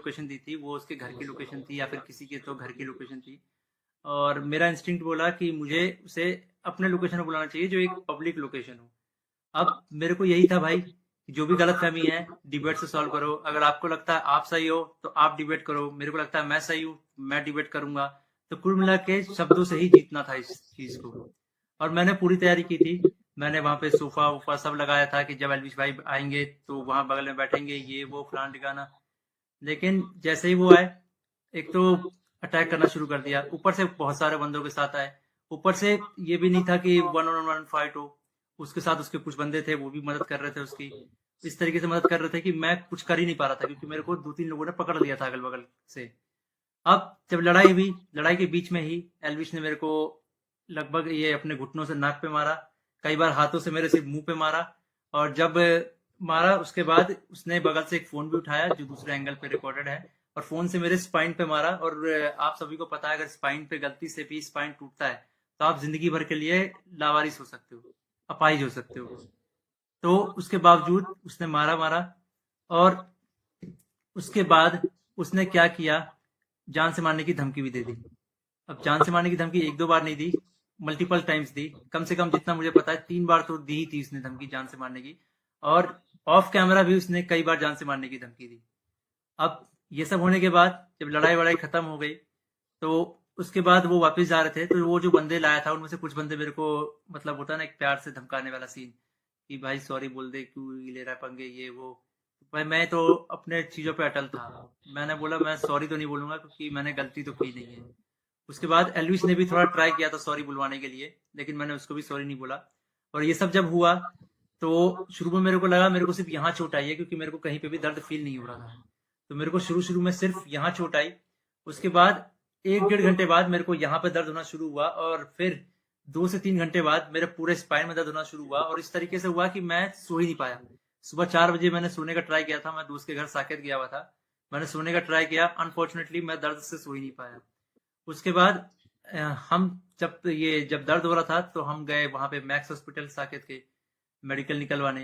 Location दी थी वो उसके घर की लोकेशन थी या फिर किसी के तो घर की लोकेशन थी। और मेरा इंस्टिंक्ट बोला कि मुझे उसे अपने लोकेशन पे बुलाना चाहिए जो एक पब्लिक लोकेशन हो। अब मेरे को यही था भाई कि जो भी गलतफहमी है डिबेट से सॉल्व करो। अगर आपको लगता है आप सही हो तो आप डिबेट करो, मेरे को लगता है मैं सही हूँ, मैं डिबेट करूंगा। तो कुल मिला के शब्दों से ही जीतना था इस चीज को। और मैंने पूरी तैयारी की थी। मैंने वहां पे सोफा वोफा सब लगाया था कि जब एलविश भाई आएंगे तो वहां बगल में बैठेंगे, ये वो फलान ठिकाना। लेकिन जैसे ही वो आए, एक तो अटैक करना शुरू कर दिया, ऊपर से बहुत सारे बंदों के साथ आए। ऊपर से ये भी नहीं था कि वन ऑन वन फाइट हो, उसके साथ उसके कुछ बंदे थे वो भी मदद कर रहे थे उसकी। इस तरीके से मदद कर रहे थे कि मैं कुछ कर ही नहीं पा रहा था क्योंकि मेरे को दो तीन लोगों ने पकड़ लिया था अगल बगल से। अब जब लड़ाई हुई, लड़ाई के बीच में ही एल्विश ने मेरे को लगभग ये अपने घुटनों से नाक पे मारा, कई बार हाथों से मेरे सिर्फ मुंह पे मारा। और जब मारा उसके बाद उसने बगल से एक फोन भी उठाया जो दूसरे एंगल पे रिकॉर्डेड है, और फोन से मेरे स्पाइन पे मारा। और आप सभी को पता है अगर स्पाइन पे गलती से भी स्पाइन टूटता है तो आप जिंदगी भर के लिए लावारिस हो सकते हो, अपाहिज हो सकते हो। तो उसके बावजूद उसने मारा मारा। और उसके बाद उसने क्या किया, जान से मारने की धमकी भी दे दी। अब जान से मारने की धमकी एक दो बार नहीं दी, मल्टीपल टाइम्स दी। कम से कम जितना मुझे पता है 3 बार तो दी ही थी उसने धमकी जान से मारने की। और ऑफ कैमरा भी उसने कई बार जान से मारने की धमकी दी। अब ये सब होने के बाद जब लड़ाई वड़ाई खत्म हो गई तो उसके बाद वो वापस जा रहे थे, तो वो जो बंदे लाया था उनमें से कुछ बंदे मेरे को, मतलब होता है ना एक प्यार से धमकाने वाला सीन, कि भाई सॉरी बोल दे, क्यों ले रहा है पंगे ये वो। भाई मैं तो अपने चीजों पे अटल था। मैंने बोला मैं सॉरी तो नहीं बोलूंगा क्योंकि मैंने गलती तो की नहीं है। उसके बाद एल्विस ने भी थोड़ा ट्राई किया था सॉरी बुलवाने के लिए, लेकिन मैंने उसको भी सॉरी नहीं बोला। और ये सब जब हुआ तो शुरू में मेरे को लगा मेरे को सिर्फ यहाँ चोट आई है क्योंकि मेरे को कहीं पे भी दर्द फील नहीं हो रहा था। तो मेरे को शुरू शुरू में सिर्फ यहाँ चोट आई। उसके बाद 1 डेढ़ घंटे बाद मेरे को यहाँ पे दर्द होना शुरू हुआ, और फिर 2 से 3 घंटे बाद मेरे पूरे स्पाइन में दर्द होना शुरू हुआ। और इस तरीके से हुआ कि मैं सो ही नहीं पाया। सुबह 4 बजे मैंने सोने का ट्राई किया था, मैं दोस्त के घर साकेत गया हुआ था। मैंने सोने का ट्राई किया, अनफॉर्चुनेटली मैं दर्द से सो ही नहीं पाया। उसके बाद हम जब दर्द हो रहा था तो हम गए वहां पे मैक्स हॉस्पिटल साकेत के मेडिकल निकलवाने।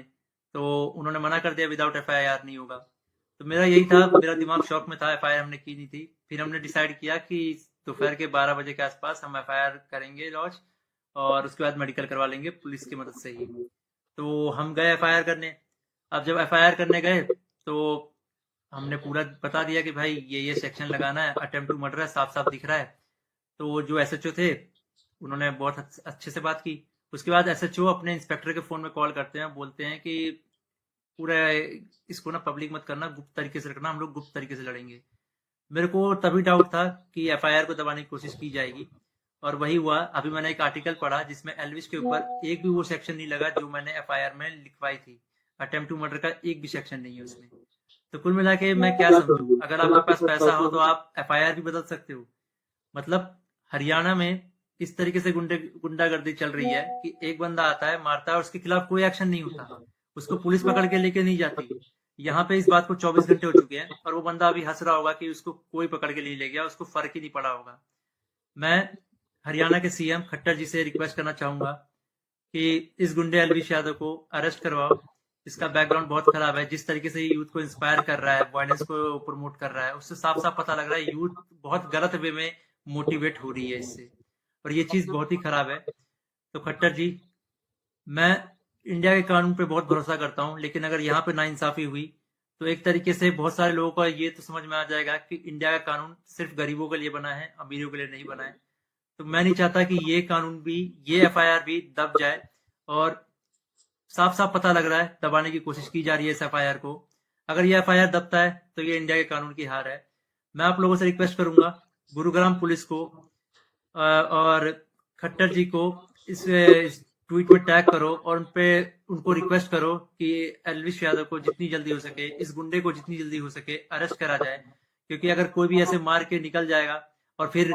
तो उन्होंने मना कर दिया विदाउट एफआईआर नहीं होगा। तो मेरा यही था, मेरा दिमाग शॉक में था, एफआईआर हमने की नहीं थी। फिर हमने डिसाइड किया कि दोपहर के 12 बजे के आसपास हम एफआईआर करेंगे लॉन्च, और उसके बाद मेडिकल करवा लेंगे पुलिस की मदद से ही। तो हम गए एफआईआर करने। अब जब एफआईआर करने गए तो हमने पूरा बता दिया कि भाई ये सेक्शन लगाना है, अटेम्प्ट टू मर्डर है, साफ साफ दिख रहा है। तो जो एसएचओ थे उन्होंने बहुत अच्छे से बात की। उसके बाद एसएचओ अपने इंस्पेक्टर के फोन में कॉल करते हैं, बोलते हैं कि पूरा इसको ना पब्लिक मत करना, गुप्त तरीके से रखना, हम लोग गुप्त तरीके से लड़ेंगे। मेरे को तभी डाउट था कि एफआईआर को दबाने की कोशिश की जाएगी, और वही हुआ। अभी मैंने एक आर्टिकल पढ़ा जिसमें एल्विस के ऊपर एक भी वो सेक्शन नहीं लगा जो मैंने एफआईआर में लिखवाई थी। अटेम्प्ट टू मर्डर का एक भी सेक्शन नहीं है उसमें। तो कुल मिला के मैं क्या समझू, अगर आपके पास पैसा हो तो आप एफआईआर भी बदल सकते हो। मतलब हरियाणा में इस तरीके से गुंडागर्दी चल रही है कि एक बंदा आता है मारता है और उसके खिलाफ कोई एक्शन नहीं होता, उसको पुलिस पकड़ के लेके नहीं जाती। यहाँ पे इस बात को 24 घंटे हो चुके हैं और वो बंदा अभी हंस रहा होगा कि उसको कोई पकड़ के नहीं ले गया, उसको फर्क ही नहीं पड़ा होगा। मैं हरियाणा के सीएम खट्टर जी से रिक्वेस्ट करना चाहूंगा कि इस गुंडे अलविश यादव को अरेस्ट करवाओ। इसका बैकग्राउंड बहुत खराब है, जिस तरीके से यूथ को इंस्पायर कर रहा है, वायलेंस को प्रमोट कर रहा है, उससे साफ साफ पता लग रहा है यूथ बहुत गलत वे में मोटिवेट हो रही है इससे, और ये चीज बहुत ही खराब है। तो खट्टर जी, मैं इंडिया के कानून पे बहुत भरोसा करता हूँ, लेकिन अगर यहाँ पे नाइंसाफी हुई तो एक तरीके से बहुत सारे लोगों को ये तो समझ में आ जाएगा कि इंडिया का कानून सिर्फ गरीबों के लिए बना है, अमीरों के लिए नहीं बना है। तो मैं नहीं चाहता कि ये कानून भी, ये एफआईआर भी दब जाए। और साफ साफ पता लग रहा है दबाने की कोशिश की जा रही है इस एफआईआर को। अगर ये एफआईआर दबता है तो ये इंडिया के कानून की हार है। मैं आप लोगों से रिक्वेस्ट करूंगा, गुरुग्राम पुलिस को और खट्टर जी को इस ट्वीट में टैग करो और उनपे उनको रिक्वेस्ट करो कि एल्विश यादव को जितनी जल्दी हो सके, इस गुंडे को जितनी जल्दी हो सके अरेस्ट करा जाए। क्योंकि अगर कोई भी ऐसे मार के निकल जाएगा और फिर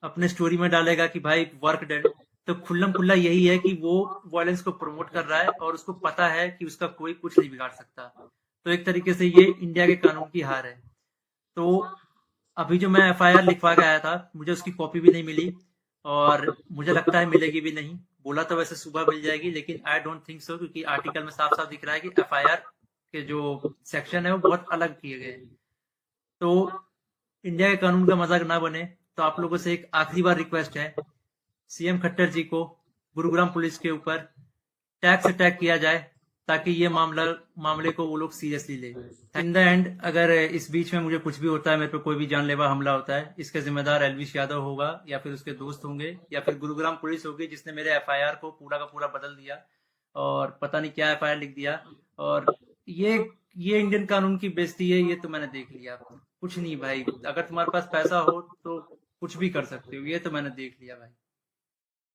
अपने स्टोरी में डालेगा कि भाई वर्क डेड, तो खुल्लम खुल्ला यही है कि वो वायलेंस को प्रमोट कर रहा है और उसको पता है कि उसका कोई कुछ नहीं बिगाड़ सकता। तो एक तरीके से ये इंडिया के कानून की हार है। तो अभी जो मैं एफआईआर लिखवा के आया था मुझे उसकी कॉपी भी नहीं मिली, और मुझे लगता है मिलेगी भी नहीं। बोला तो वैसे सुबह मिल जाएगी, लेकिन आई डोंट थिंक सो, क्योंकि आर्टिकल में साफ साफ दिख रहा है कि एफआईआर के जो सेक्शन है वो बहुत अलग किए गए हैं। तो इंडिया के कानून का मजाक ना बने। तो आप लोगों से एक आखिरी बार रिक्वेस्ट है, सीएम खट्टर जी को गुरुग्राम पुलिस के ऊपर टैक्स अटैक किया जाए, ताकि ये मामले को वो लोग सीरियसली ले। इन द एंड अगर इस बीच में मुझे कुछ भी होता है, मेरे पे कोई भी जानलेवा हमला होता है, इसका जिम्मेदार एलविश यादव होगा, या फिर उसके दोस्त होंगे, या फिर गुरुग्राम पुलिस होगी जिसने मेरे एफआईआर को पूरा का पूरा बदल दिया और पता नहीं क्या एफआईआर लिख दिया। और ये ये इंडियन कानून की बेइज्जती है, ये तो मैंने देख लिया। कुछ नहीं भाई, अगर तुम्हारे पास पैसा हो तो कुछ भी कर सकते हो, ये तो मैंने देख लिया भाई।